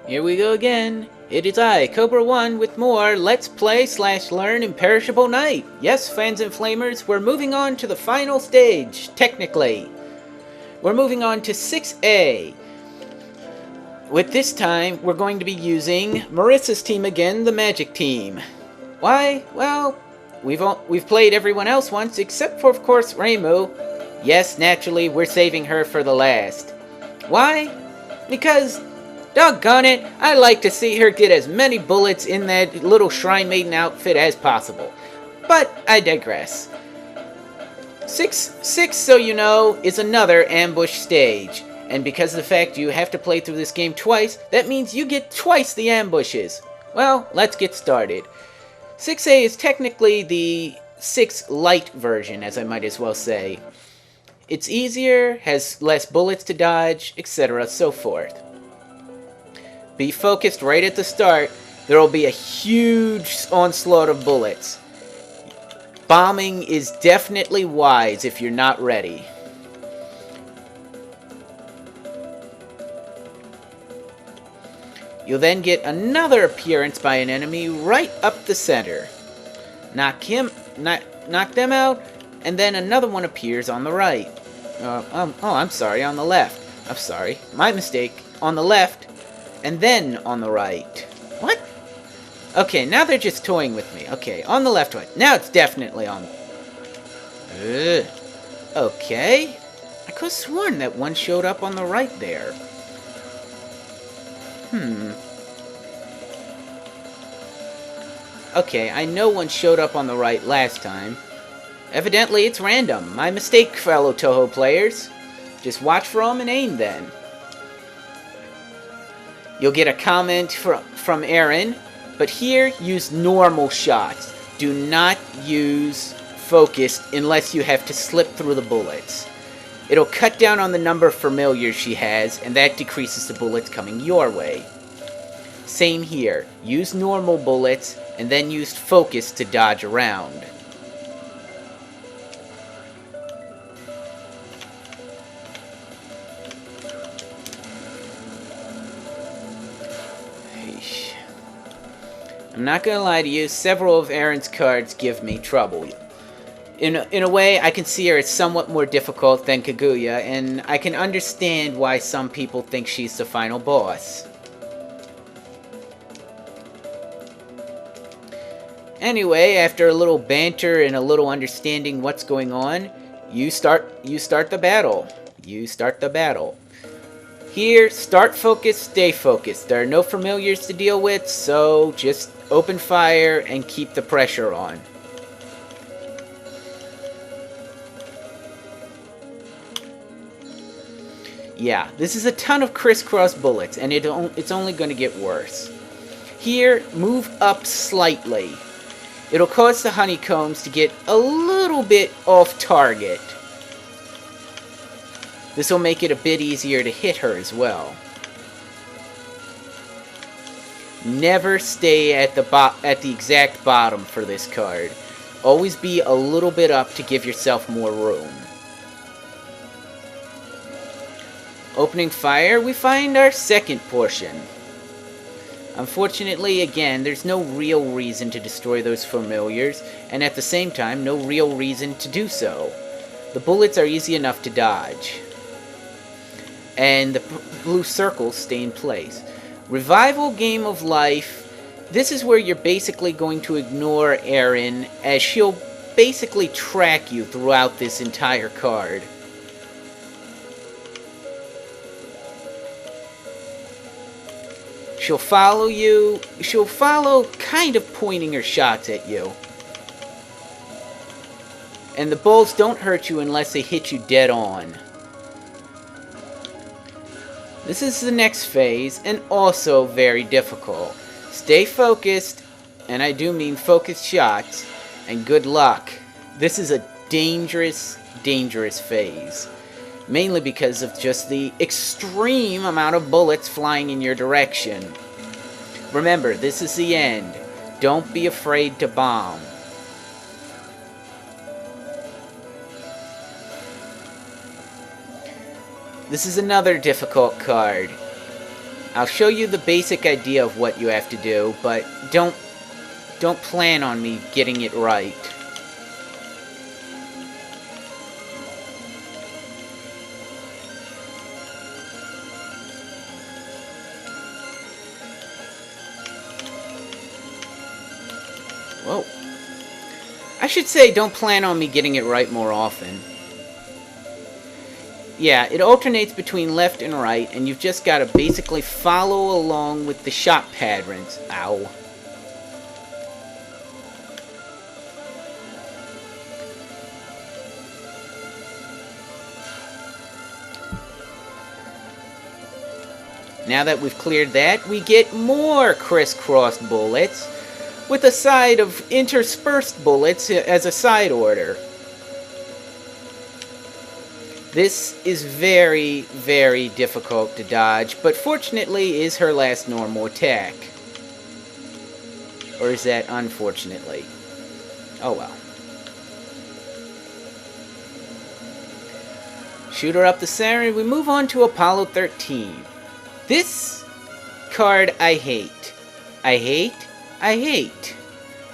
Here we go again. It is I, Cobra1, with more Let's Play/Learn Imperishable Night. Yes, fans and flamers, we're moving on to the final stage, technically. We're moving on to 6A. With this time, we're going to be using Marissa's team again, the Magic team. Why? Well, we've played everyone else once, except for, of course, Reimu. Yes, naturally, we're saving her for the last. Why? Because, doggone it, I like to see her get as many bullets in that little Shrine Maiden outfit as possible. But I digress. 6, so you know, is another ambush stage. And because of the fact you have to play through this game twice, that means you get twice the ambushes. Well, let's get started. 6A is technically the 6 light version, as I might as well say. It's easier, has less bullets to dodge, etc., so forth. Be focused right at the start. There will be a huge onslaught of bullets. Bombing is definitely wise if you're not ready. You'll then get another appearance by an enemy right up the center. Knock them out, and then another one appears on the right. I'm sorry, on the left. I'm sorry, my mistake. On the left, and then on the right. What? Okay, now they're just toying with me. Okay, on the left one. Now it's definitely on. Okay. I could have sworn that one showed up on the right there. Okay, I know one showed up on the right last time. Evidently, it's random. My mistake, fellow Toho players. Just watch for them and aim then. You'll get a comment from Eirin, but here, use normal shots. Do not use focused unless you have to slip through the bullets. It'll cut down on the number of familiars she has, and that decreases the bullets coming your way. Same here. Use normal bullets, and then use focus to dodge around. I'm not gonna lie to you, several of Eirin's cards give me trouble. In a way, I can see her as somewhat more difficult than Kaguya, and I can understand why some people think she's the final boss. Anyway, after a little banter and a little understanding what's going on, you start the battle. You start the battle. Here, start focused, stay focused. There are no familiars to deal with, so just open fire and keep the pressure on. Yeah, this is a ton of crisscross bullets, and it's only going to get worse. Here, move up slightly. It'll cause the honeycombs to get a little bit off target. This will make it a bit easier to hit her as well. Never stay at the exact bottom for this card. Always be a little bit up to give yourself more room. Opening fire, we find our second portion. Unfortunately, again, there's no real reason to destroy those familiars, and at the same time, no real reason to do so. The bullets are easy enough to dodge. And the blue circles stay in place. Revival Game of Life. This is where you're basically going to ignore Eirin, as she'll basically track you throughout this entire card. She'll follow you. She'll follow, kind of pointing her shots at you. And the bolts don't hurt you unless they hit you dead on. This is the next phase, and also very difficult. Stay focused, and I do mean focused shots, and good luck. This is a dangerous, dangerous phase. Mainly because of just the extreme amount of bullets flying in your direction. Remember, this is the end. Don't be afraid to bomb. This is another difficult card. I'll show you the basic idea of what you have to do, but don't plan on me getting it right. Whoa. I should say don't plan on me getting it right more often. Yeah, it alternates between left and right, and you've just got to basically follow along with the shot patterns. Ow. Now that we've cleared that, we get more crisscrossed bullets with a side of interspersed bullets as a side order. This is very, very difficult to dodge, but fortunately is her last normal attack. Or is that unfortunately? Oh well. Shoot her up the center, and we move on to Apollo 13. This card I hate. I hate.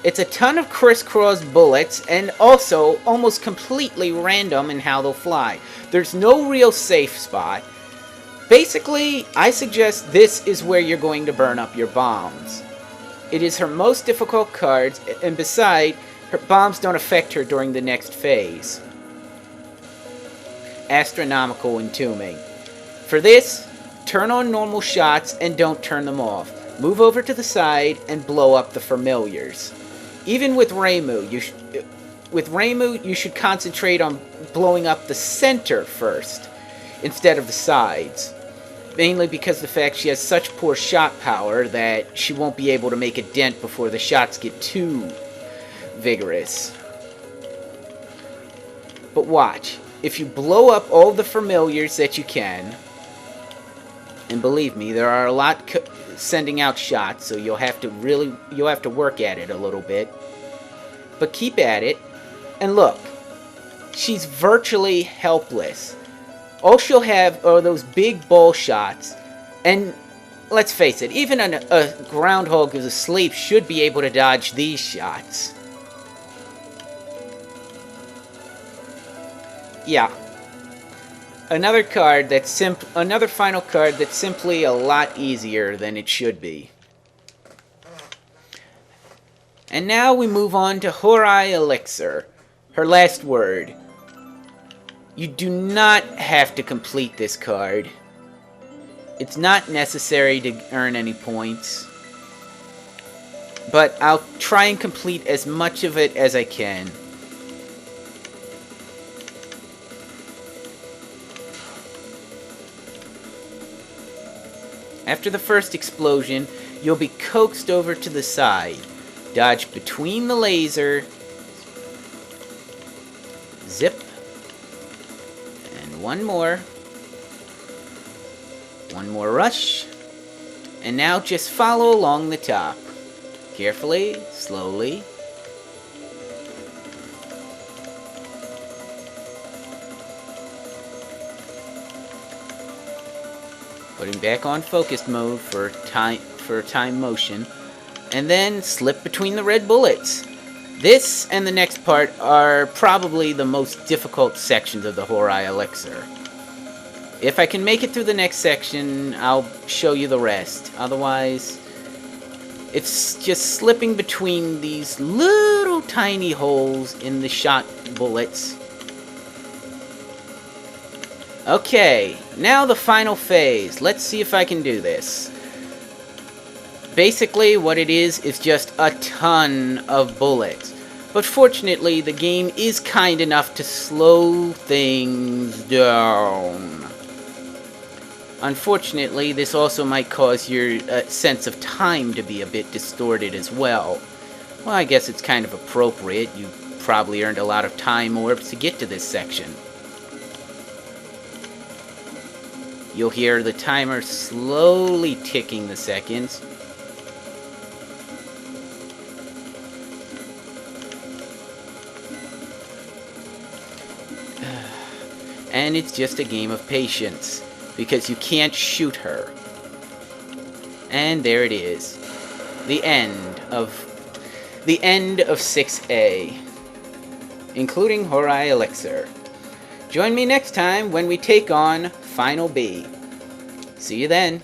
It's a ton of crisscross bullets, and also almost completely random in how they'll fly. There's no real safe spot. Basically, I suggest this is where you're going to burn up your bombs. It is her most difficult card, and besides, her bombs don't affect her during the next phase. Astronomical entombing. For this, turn on normal shots and don't turn them off. Move over to the side and blow up the familiars. Even with Reimu, you should concentrate on blowing up the center first, instead of the sides. Mainly because the fact she has such poor shot power that she won't be able to make a dent before the shots get too vigorous. But watch, if you blow up all the familiars that you can, and believe me, there are a lot sending out shots, so you'll have to work at it a little bit. But keep at it, and look, she's virtually helpless. All she'll have are those big ball shots, and let's face it, even a groundhog who's asleep should be able to dodge these shots. Yeah. Another final card that's simply a lot easier than it should be. And now we move on to Horai Elixir, her last word. You do not have to complete this card. It's not necessary to earn any points. But I'll try and complete as much of it as I can. After the first explosion, you'll be coaxed over to the side. Dodge between the laser. Zip. And one more. One more rush. And now just follow along the top. Carefully, slowly. Putting back on focused mode for time motion, and then slip between the red bullets. This and the next part are probably the most difficult sections of the Horai Elixir. If I can make it through the next section, I'll show you the rest. Otherwise, it's just slipping between these little tiny holes in the shot bullets. Okay, now the final phase. Let's see if I can do this. Basically, what it is just a ton of bullets. But fortunately, the game is kind enough to slow things down. Unfortunately, this also might cause your sense of time to be a bit distorted as well. Well, I guess it's kind of appropriate. You probably earned a lot of time orbs to get to this section. You'll hear the timer slowly ticking the seconds. And it's just a game of patience, because you can't shoot her. And there it is. The end of 6A, including Horai Elixir. Join me next time when we take on Final B. See you then.